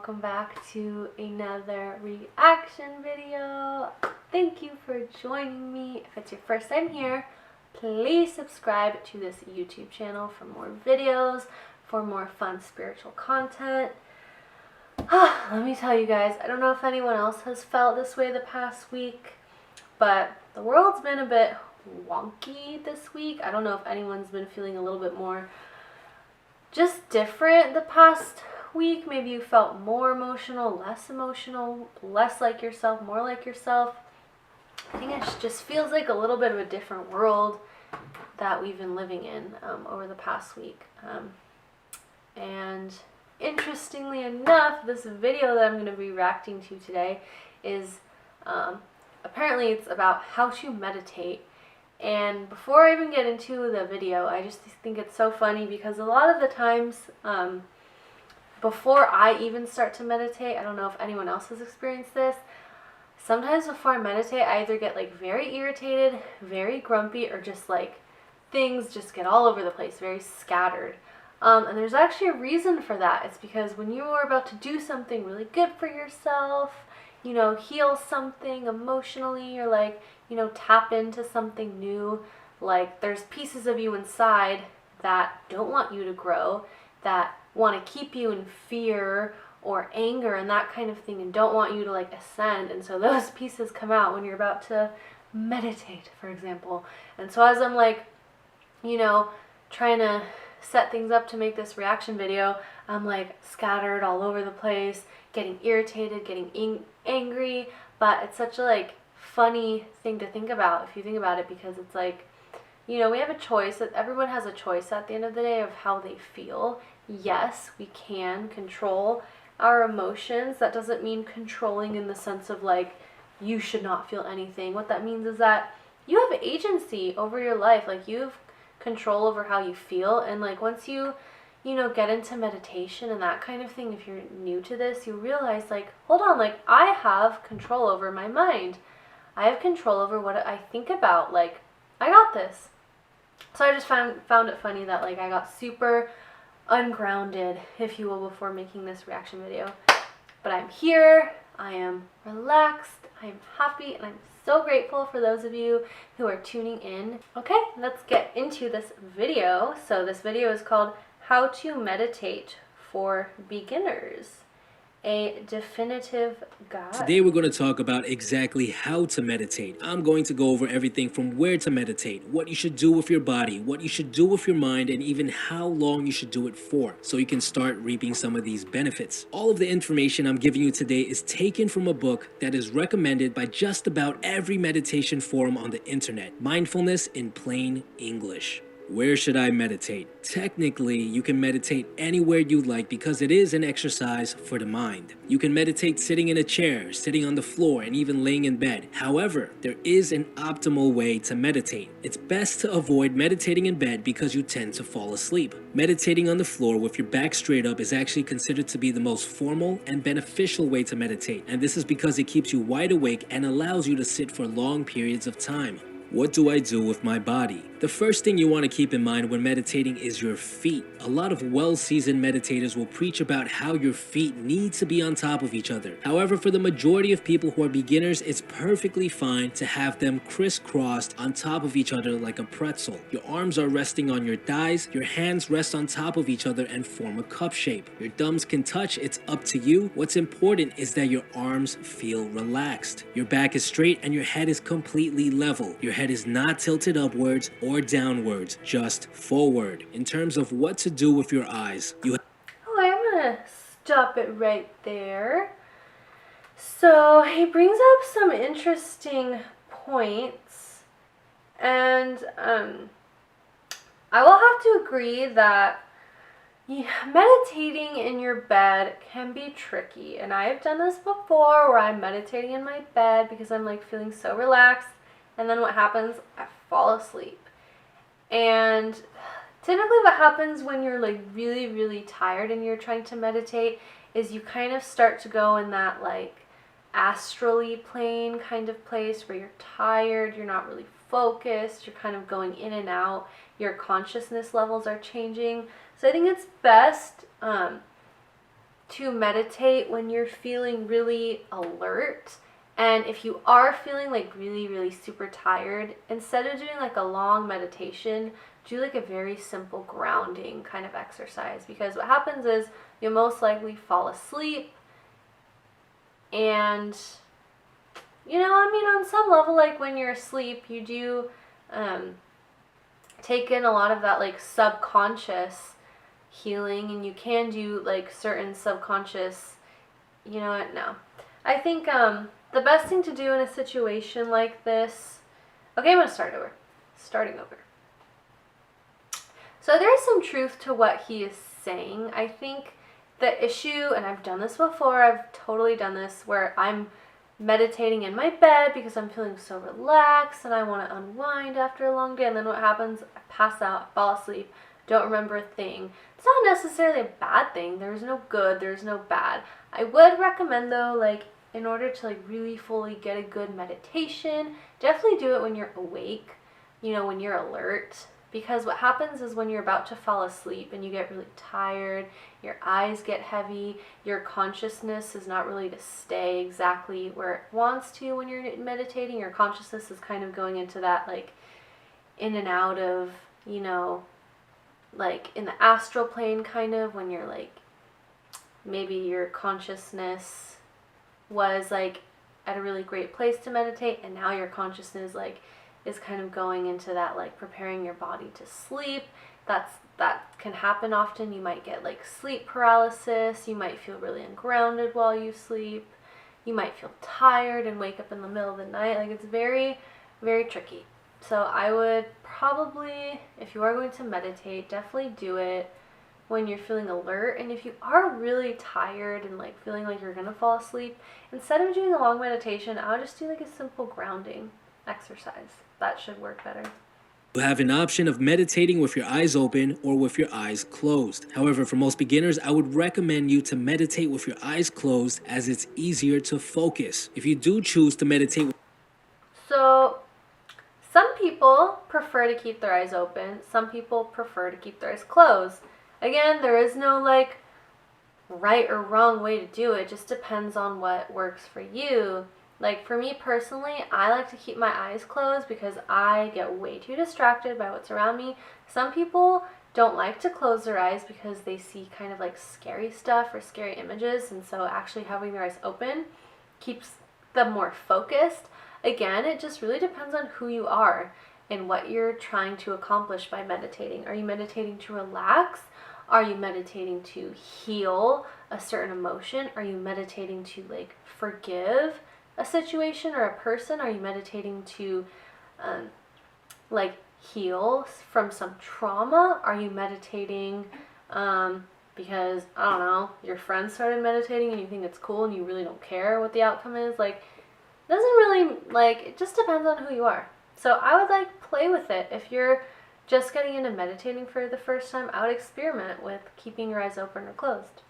welcome back to another reaction video. Thank you for joining me. If it's your first time here, please subscribe to this YouTube channel for more videos, for more fun spiritual content. Let me tell you guys, I don't know if anyone else has felt this way the past week, but the world's been a bit wonky this week. I don't know if anyone's been feeling a little bit more just different the past week. Maybe you felt more emotional, less like yourself, more like yourself. I think it just feels like a little bit of a different world that we've been living in over the past week. And interestingly enough, this video that I'm going to be reacting to today is apparently it's about how to meditate. And before I even get into the video, I just think it's so funny because a lot of the times before I even start to meditate, I don't know if anyone else has experienced this, sometimes before I meditate I either get like very irritated, very grumpy, or just like things just get all over the place, very scattered. And there's actually a reason for that. It's because when you are about to do something really good for yourself, you know, heal something emotionally, or like, you know, tap into something new, like there's pieces of you inside that don't want you to grow, that want to keep you in fear or anger and that kind of thing, and don't want you to like ascend. And so those pieces come out when you're about to meditate, for example. And so as I'm like, you know, trying to set things up to make this reaction video, I'm like scattered all over the place, getting irritated, getting angry. But it's such a like funny thing to think about if you think about it, because it's like, you know, we have a choice. That everyone has a choice at the end of the day of how they feel. Yes, we can control our emotions. That doesn't mean controlling in the sense of like you should not feel anything. What that means is that you have agency over your life. Like you have control over how you feel. And like once you know, get into meditation and that kind of thing, if you're new to this, you realize like, hold on, like I have control over my mind. I have control over what I think about. Like, I got this. So I just found it funny that like I got super ungrounded, if you will, before making this reaction video. But I'm here, I am relaxed, I am happy, and I'm so grateful for those of you who are tuning in. Okay, let's get into this video. So this video is called How to Meditate for Beginners, a definitive guide. Today we're going to talk about exactly how to meditate. I'm going to go over everything from where to meditate, what you should do with your body, what you should do with your mind, and even how long you should do it for, so you can start reaping some of these benefits. All of the information I'm giving you today is taken from a book that is recommended by just about every meditation forum on the internet, Mindfulness in Plain English. Where should I meditate? Technically, you can meditate anywhere you like because it is an exercise for the mind. You can meditate sitting in a chair, sitting on the floor, and even laying in bed. However, there is an optimal way to meditate. It's best to avoid meditating in bed because you tend to fall asleep. Meditating on the floor with your back straight up is actually considered to be the most formal and beneficial way to meditate, and this is because it keeps you wide awake and allows you to sit for long periods of time. What do I do with my body? The first thing you want to keep in mind when meditating is your feet. A lot of well-seasoned meditators will preach about how your feet need to be on top of each other. However, for the majority of people who are beginners, it's perfectly fine to have them crisscrossed on top of each other like a pretzel. Your arms are resting on your thighs, your hands rest on top of each other and form a cup shape. Your thumbs can touch, it's up to you. What's important is that your arms feel relaxed. Your back is straight and your head is completely level. Your head is not tilted upwards or downwards, just forward. In terms of what to do with your eyes, I'm gonna stop it right there. So he brings up some interesting points, and I will have to agree that meditating in your bed can be tricky. And I've done this before where I'm meditating in my bed because I'm like feeling so relaxed, and then what happens? I fall asleep. And typically what happens when you're like really, really tired and you're trying to meditate is you kind of start to go in that like astrally plane kind of place where you're tired, you're not really focused, you're kind of going in and out, your consciousness levels are changing. So I think it's best to meditate when you're feeling really alert. And if you are feeling like really, really super tired, instead of doing like a long meditation, do like a very simple grounding kind of exercise. Because what happens is you'll most likely fall asleep. And, on some level, like when you're asleep, you do take in a lot of that like subconscious healing, and you can do like certain subconscious, no. I think the best thing to do in a situation like this, okay, I'm going to start over. Starting over. So there is some truth to what he is saying. I think the issue, and I've done this before, I've totally done this, where I'm meditating in my bed because I'm feeling so relaxed and I want to unwind after a long day, and then what happens? I pass out, fall asleep, don't remember a thing. It's not necessarily a bad thing. There's no good, there's no bad. I would recommend though, like, in order to like really fully get a good meditation, definitely do it when you're awake, when you're alert. Because what happens is when you're about to fall asleep and you get really tired, your eyes get heavy, your consciousness is not really to stay exactly where it wants to when you're meditating. Your consciousness is kind of going into that like in and out of, like in the astral plane kind of, when you're like, maybe your consciousness was like at a really great place to meditate, and now your consciousness like is kind of going into that like preparing your body to sleep. That can happen often. You might get like sleep paralysis. You might feel really ungrounded while you sleep. You might feel tired and wake up in the middle of the night. Like, it's very, very tricky. So I would probably, if you are going to meditate, definitely do it when you're feeling alert. And if you are really tired and like feeling like you're gonna fall asleep, instead of doing a long meditation, I would just do like a simple grounding exercise. That should work better. You have an option of meditating with your eyes open or with your eyes closed. However, for most beginners, I would recommend you to meditate with your eyes closed, as it's easier to focus. If you do choose to meditate, so some people prefer to keep their eyes open. Some people prefer to keep their eyes closed. Again, there is no like right or wrong way to do it. It just depends on what works for you. Like, for me personally, I like to keep my eyes closed because I get way too distracted by what's around me. Some people don't like to close their eyes because they see kind of like scary stuff or scary images, and so actually having their eyes open keeps them more focused. Again, it just really depends on who you are and what you're trying to accomplish by meditating. Are you meditating to relax? Are you meditating to heal a certain emotion? Are you meditating to like forgive a situation or a person? Are you meditating to like heal from some trauma? Are you meditating because, I don't know, your friends started meditating and you think it's cool and you really don't care what the outcome is? Like, it doesn't really, like, it just depends on who you are. So I would like play with it. If you're just getting into meditating for the first time, I would experiment with keeping your eyes open or closed.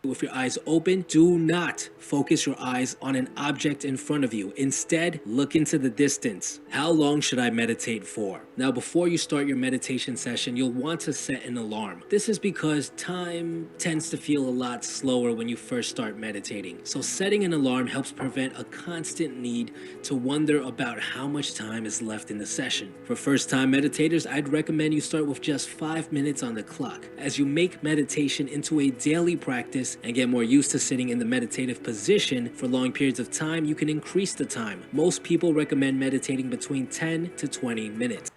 with your eyes open, do not focus your eyes on an object in front of you. Instead, look into the distance. How long should I meditate for? Now, before you start your meditation session, you'll want to set an alarm. This is because time tends to feel a lot slower when you first start meditating. So setting an alarm helps prevent a constant need to wonder about how much time is left in the session. For first-time meditators, I'd recommend you start with just 5 minutes on the clock. As you make meditation into a daily practice and get more used to sitting in the meditative position for long periods of time, you can increase the time. Most people recommend meditating between 10 to 20 minutes.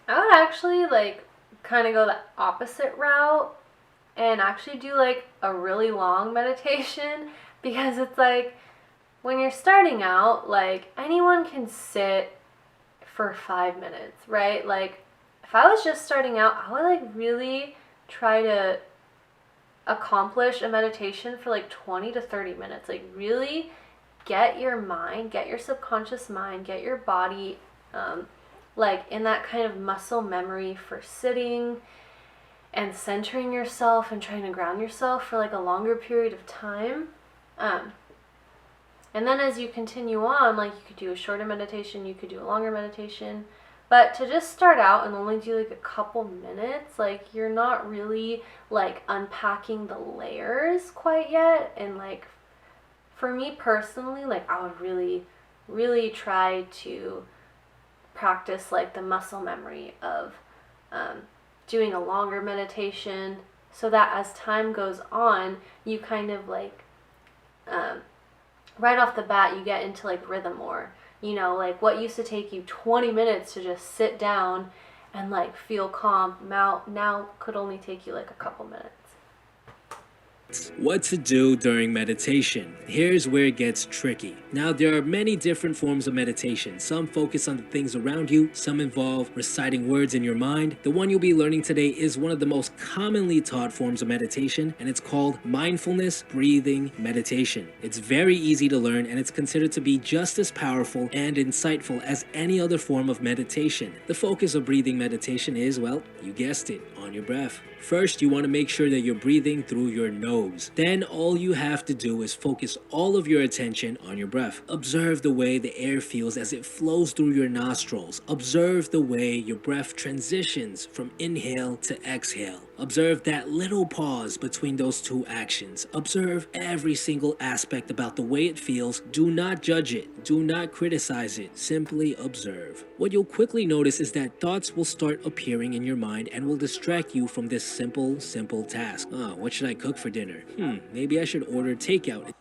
I would actually kind of go the opposite route and actually do a really long meditation, because it's when you're starting out, anyone can sit for 5 minutes, right? If I was just starting out, I would really try to accomplish a meditation for 20 to 30 minutes. Really get your mind, get your subconscious mind, get your body in that kind of muscle memory for sitting and centering yourself and trying to ground yourself for a longer period of time. And then as you continue on, you could do a shorter meditation, you could do a longer meditation, But to just start out and only do like a couple minutes, like you're not really like unpacking the layers quite yet. And like for me personally, like I would really try to practice like the muscle memory of um, doing a longer meditation, so that as time goes on, you kind of like um, right off the bat you get into like rhythm more. You know, like what used to take you 20 minutes to just sit down and like feel calm now could only take you like a couple minutes. What to do during meditation. Here's where it gets tricky. Now, there are many different forms of meditation. Some focus on the things around you, some involve reciting words in your mind. The one you'll be learning today is one of the most commonly taught forms of meditation, and it's called mindfulness breathing meditation. It's very easy to learn, and it's considered to be just as powerful and insightful as any other form of meditation. The focus of breathing meditation is, well, you guessed it, on your breath. First, you want to make sure that you're breathing through your nose. Then all you have to do is focus all of your attention on your breath. Observe the way the air feels as it flows through your nostrils. Observe the way your breath transitions from inhale to exhale. Observe that little pause between those two actions. Observe every single aspect about the way it feels. Do not judge it. Do not criticize it. Simply observe. What you'll quickly notice is that thoughts will start appearing in your mind and will distract you from this simple task. What should I cook for dinner? Maybe I should order takeout.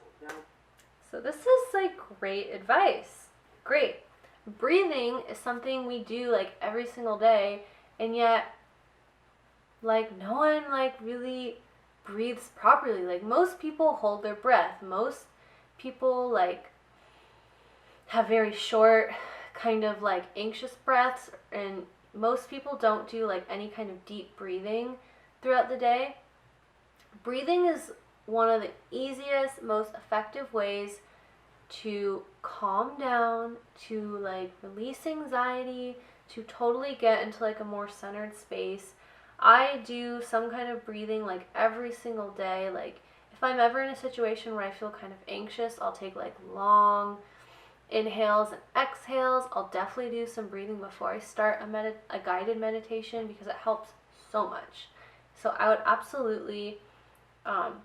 So this is like great advice. Great. Breathing is something we do like every single day, and yet like no one like really breathes properly. Like most people hold their breath. Most people like have very short kind of like anxious breaths, and most people don't do like any kind of deep breathing throughout the day. Breathing is one of the easiest, most effective ways to calm down, to like release anxiety, to totally get into like a more centered space. I do some kind of breathing like every single day. Like if I'm ever in a situation where I feel kind of anxious, I'll take like long inhales and exhales. I'll definitely do some breathing before I start a guided meditation because it helps so much. So I would absolutely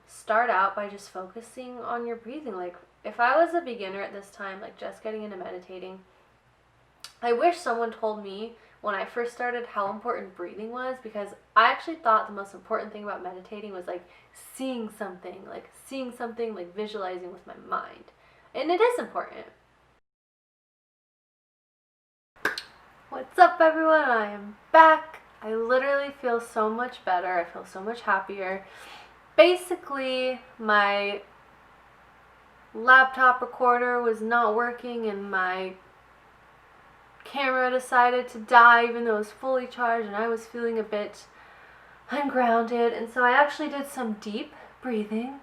start out by just focusing on your breathing. Like if I was a beginner at this time, like just getting into meditating, I wish someone told me when I first started how important breathing was, because I actually thought the most important thing about meditating was like seeing something, like visualizing with my mind. And it is important. What's up, everyone? I am back. I literally feel so much better. I feel so much happier. Basically, my laptop recorder was not working and my camera decided to die even though it was fully charged, and I was feeling a bit ungrounded, and so I actually did some deep breathing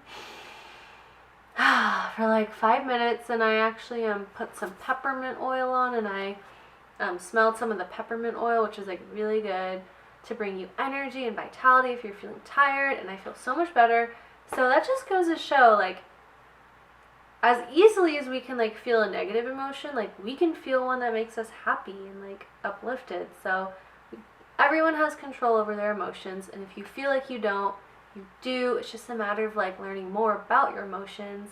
for like 5 minutes, and I actually put some peppermint oil on, and I smelled some of the peppermint oil, which is like really good to bring you energy and vitality if you're feeling tired, and I feel so much better. So that just goes to show, like, as easily as we can like feel a negative emotion, like we can feel one that makes us happy and like uplifted. So everyone has control over their emotions, and if you feel like you don't, you do. It's just a matter of like learning more about your emotions.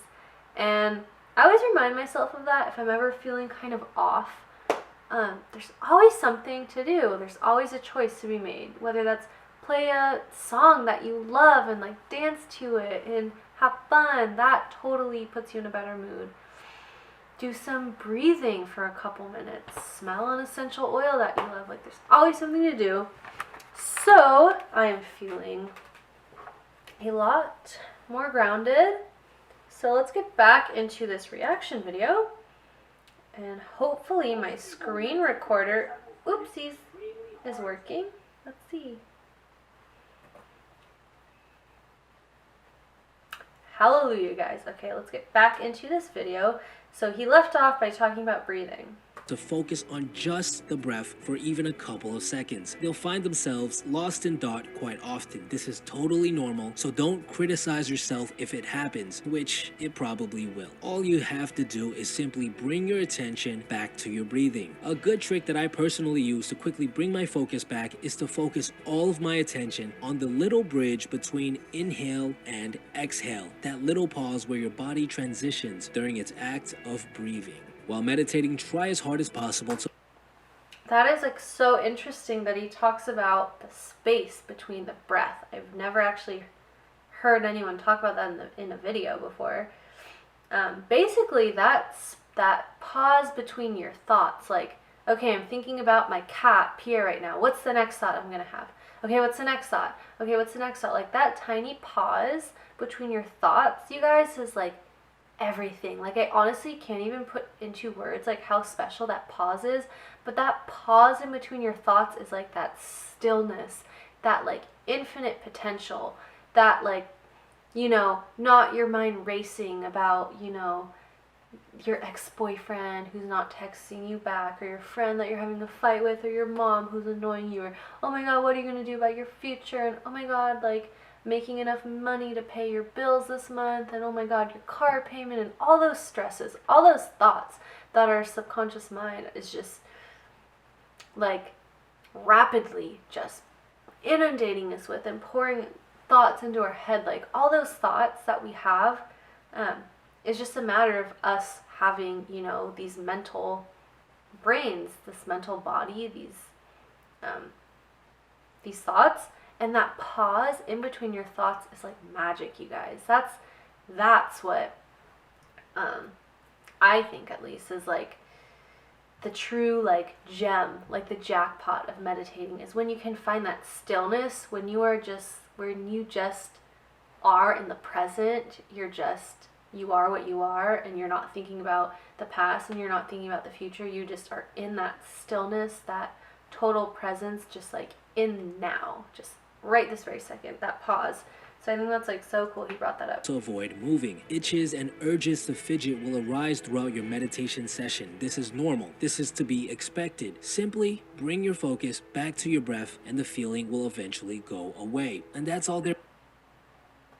And I always remind myself of that if I'm ever feeling kind of off. There's always something to do. There's always a choice to be made, whether that's play a song that you love and like dance to it and have fun. That totally puts you in a better mood. Do some breathing for a couple minutes. Smell an essential oil that you love. Like there's always something to do. So I am feeling a lot more grounded. So let's get back into this reaction video. And hopefully my screen recorder, oopsies, is working. Let's see. Hallelujah, guys. Okay, let's get back into this video. So he left off by talking about breathing. to focus on just the breath for even a couple of seconds. They'll find themselves lost in thought quite often. This is totally normal, so don't criticize yourself if it happens, which it probably will. All you have to do is simply bring your attention back to your breathing. A good trick that I personally use to quickly bring my focus back is to focus all of my attention on the little bridge between inhale and exhale, that little pause where your body transitions during its act of breathing. While meditating, try as hard as possible to That is like so interesting that he talks about the space between the breath. I've never actually heard anyone talk about that in a video before. Basically, that's that pause between your thoughts. Like, okay, I'm thinking about my cat Pierre right now. What's the next thought I'm gonna have? Okay, what's the next thought? Okay, what's the next thought? Like that tiny pause between your thoughts, you guys, is like everything. Like I honestly can't even put into words like how special that pause is, but that pause in between your thoughts is like that stillness, that like infinite potential, that like, you know, not your mind racing about, you know, your ex-boyfriend who's not texting you back, or your friend that you're having a fight with, or your mom who's annoying you, or oh my god, what are you going to do about your future, and oh my god, like making enough money to pay your bills this month, and oh my god, your car payment, and all those stresses, all those thoughts that our subconscious mind is just like rapidly just inundating us with and pouring thoughts into our head. Like all those thoughts that we have, it's just a matter of us having, you know, these mental brains, this mental body, these thoughts, and that pause in between your thoughts is like magic, you guys. That's what I think, at least, is like the true like gem, like the jackpot of meditating, is when you can find that stillness, when you just are in the present. You are what you are, and you're not thinking about the past, and you're not thinking about the future. You just are in that stillness, that total presence, just like in now, just right this very second, that pause. So I think that's like so cool he brought that up. to avoid moving. Itches and urges to fidget will arise throughout your meditation session. This is normal. This is to be expected. Simply bring your focus back to your breath and the feeling will eventually go away. And that's all there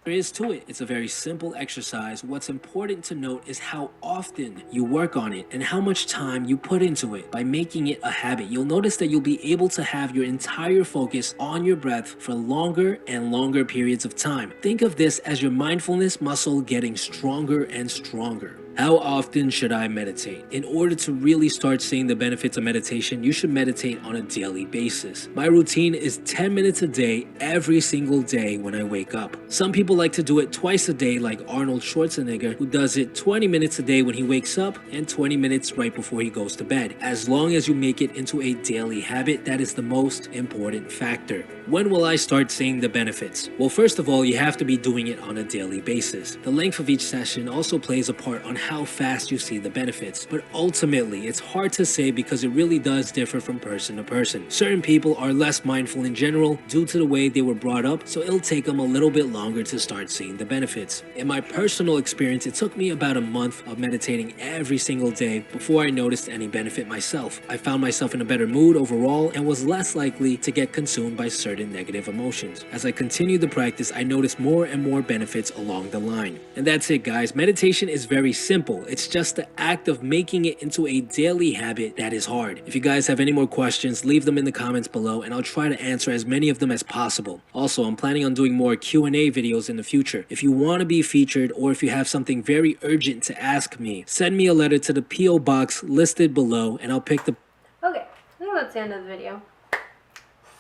is to it. It's a very simple exercise. What's important to note is how often you work on it and how much time you put into it. By making it a habit, you'll notice that you'll be able to have your entire focus on your breath for longer and longer periods of time. Think of this as your mindfulness muscle getting stronger and stronger. How often should I meditate? In order to really start seeing the benefits of meditation, you should meditate on a daily basis. My routine is 10 minutes a day, every single day when I wake up. Some people like to do it twice a day, like Arnold Schwarzenegger, who does it 20 minutes a day when he wakes up and 20 minutes right before he goes to bed. As long as you make it into a daily habit, that is the most important factor. When will I start seeing the benefits? Well, first of all, you have to be doing it on a daily basis. The length of each session also plays a part on how fast you see the benefits, but ultimately it's hard to say because it really does differ from person to person. Certain people are less mindful in general due to the way they were brought up, so it'll take them a little bit longer to start seeing the benefits. In my personal experience, it took me about a month of meditating every single day before I noticed any benefit myself. I found myself in a better mood overall and was less likely to get consumed by certain negative emotions. As I continued the practice, I noticed more and more benefits along the line. And that's it, guys. Meditation is very simple. It's just the act of making it into a daily habit that is hard. If you guys have any more questions, leave them in the comments below and I'll try to answer as many of them as possible. Also, I'm planning on doing more Q&A videos in the future. If you want to be featured or if you have something very urgent to ask me, send me a letter to the P.O. box listed below and I'll pick the... Okay, I think that's the end of the video.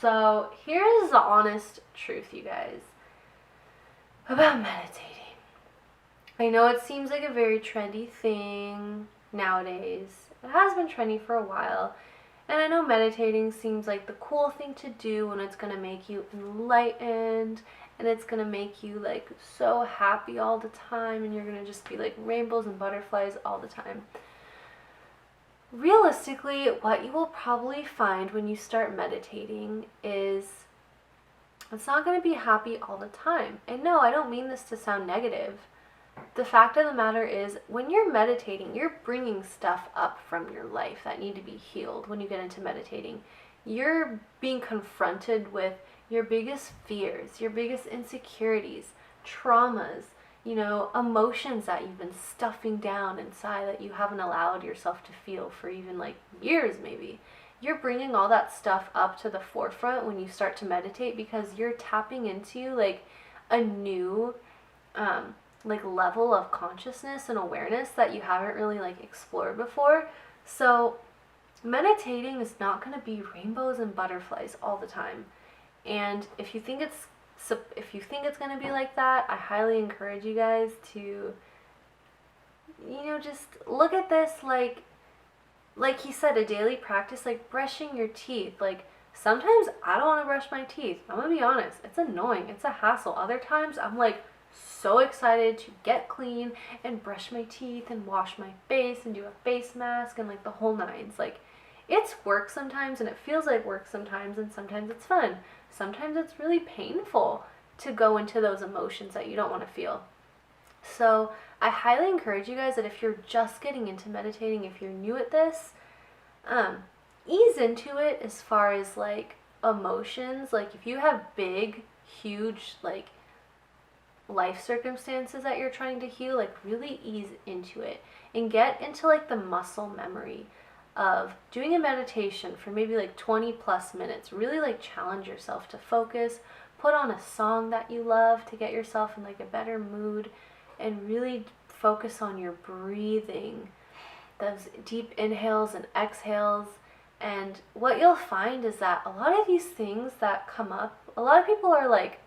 So here's the honest truth, you guys, about meditating. I know it seems like a very trendy thing nowadays. It has been trendy for a while. And I know meditating seems like the cool thing to do when it's going to make you enlightened and it's going to make you like so happy all the time and you're going to just be like rainbows and butterflies all the time. Realistically, what you will probably find when you start meditating is it's not going to be happy all the time. And no, I don't mean this to sound negative. the fact of the matter is, when you're meditating, you're bringing stuff up from your life that need to be healed. When you get into meditating, you're being confronted with your biggest fears, your biggest insecurities, traumas, emotions that you've been stuffing down inside that you haven't allowed yourself to feel for even like years maybe. You're bringing all that stuff up to the forefront when you start to meditate, because you're tapping into like a new like level of consciousness and awareness that you haven't really like explored before. So meditating is not going to be rainbows and butterflies all the time. And if you think it's going to be like that, I highly encourage you guys to just look at this like he said, a daily practice, like brushing your teeth. Like, sometimes I don't want to brush my teeth. I'm gonna be honest, it's annoying, it's a hassle. Other times I'm like so excited to get clean and brush my teeth and wash my face and do a face mask and like the whole nines. Like, it's work sometimes, and it feels like work sometimes, and sometimes it's fun. Sometimes it's really painful to go into those emotions that you don't want to feel. So I highly encourage you guys that if you're just getting into meditating, if you're new at this, ease into it as far as like emotions. Like, if you have big, huge, like life circumstances that you're trying to heal, like really ease into it and get into like the muscle memory of doing a meditation for maybe like 20 plus minutes. Really like challenge yourself to focus, put on a song that you love to get yourself in like a better mood, and really focus on your breathing, those deep inhales and exhales. And what you'll find is that a lot of these things that come up, a lot of people are like,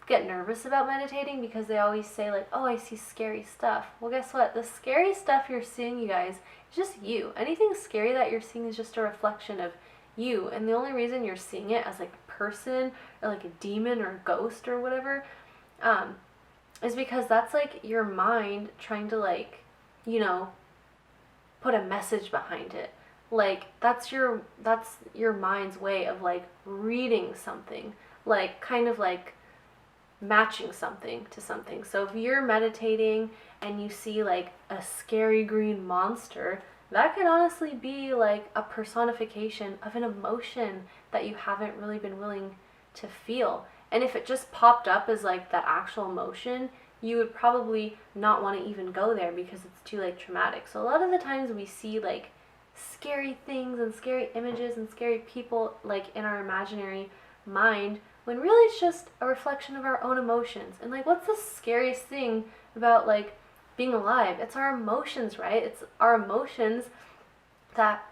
get nervous about meditating because they always say like, oh, I see scary stuff. Well, guess what? The scary stuff you're seeing, you guys, is just you. Anything scary that you're seeing is just a reflection of you. And the only reason you're seeing it as like a person or like a demon or a ghost or whatever, is because that's like your mind trying to like, put a message behind it. Like, that's your mind's way of like reading something, like kind of like matching something to something. So if you're meditating and you see like a scary green monster, that could honestly be like a personification of an emotion that you haven't really been willing to feel. And if it just popped up as like that actual emotion, you would probably not want to even go there because it's too like traumatic. So a lot of the times we see like scary things and scary images and scary people like in our imaginary mind, when really it's just a reflection of our own emotions. And like, what's the scariest thing about like being alive? It's our emotions, right? It's our emotions that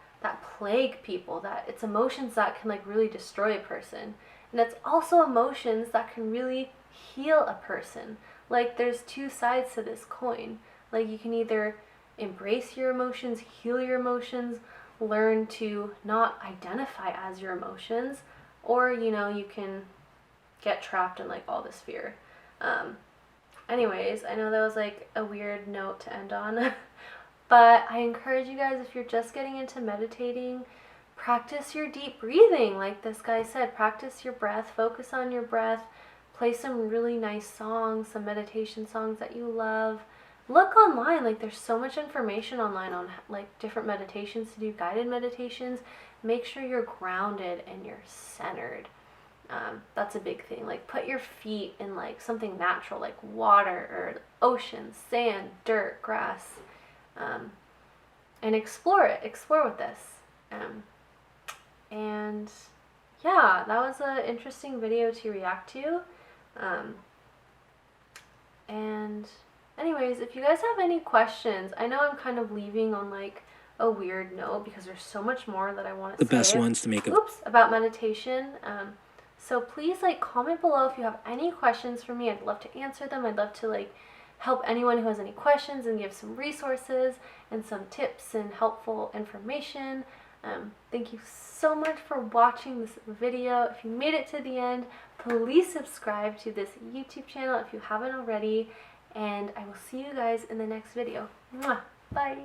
plague people, that it's emotions that can like really destroy a person. And it's also emotions that can really heal a person. Like, there's two sides to this coin. Like, you can either embrace your emotions, heal your emotions, learn to not identify as your emotions, or you can get trapped in like all this fear. Anyways, I know that was like a weird note to end on, but I encourage you guys, if you're just getting into meditating, practice your deep breathing. Like this guy said, practice your breath, focus on your breath, play some really nice songs, some meditation songs that you love. Look online, like there's so much information online on like different meditations to do, guided meditations. Make sure you're grounded and you're centered. That's a big thing. Like, put your feet in like something natural, like water or ocean, sand, dirt, grass, and explore with this. And yeah, that was an interesting video to react to. And anyways, if you guys have any questions, I know I'm kind of leaving on like a weird note because there's so much more that I want to say. The best ones to make about meditation. So please like comment below if you have any questions for me. I'd love to answer them. I'd love to like help anyone who has any questions and give some resources and some tips and helpful information. Thank you so much for watching this video. If you made it to the end, please subscribe to this YouTube channel if you haven't already, and I will see you guys in the next video. Mwah! Bye!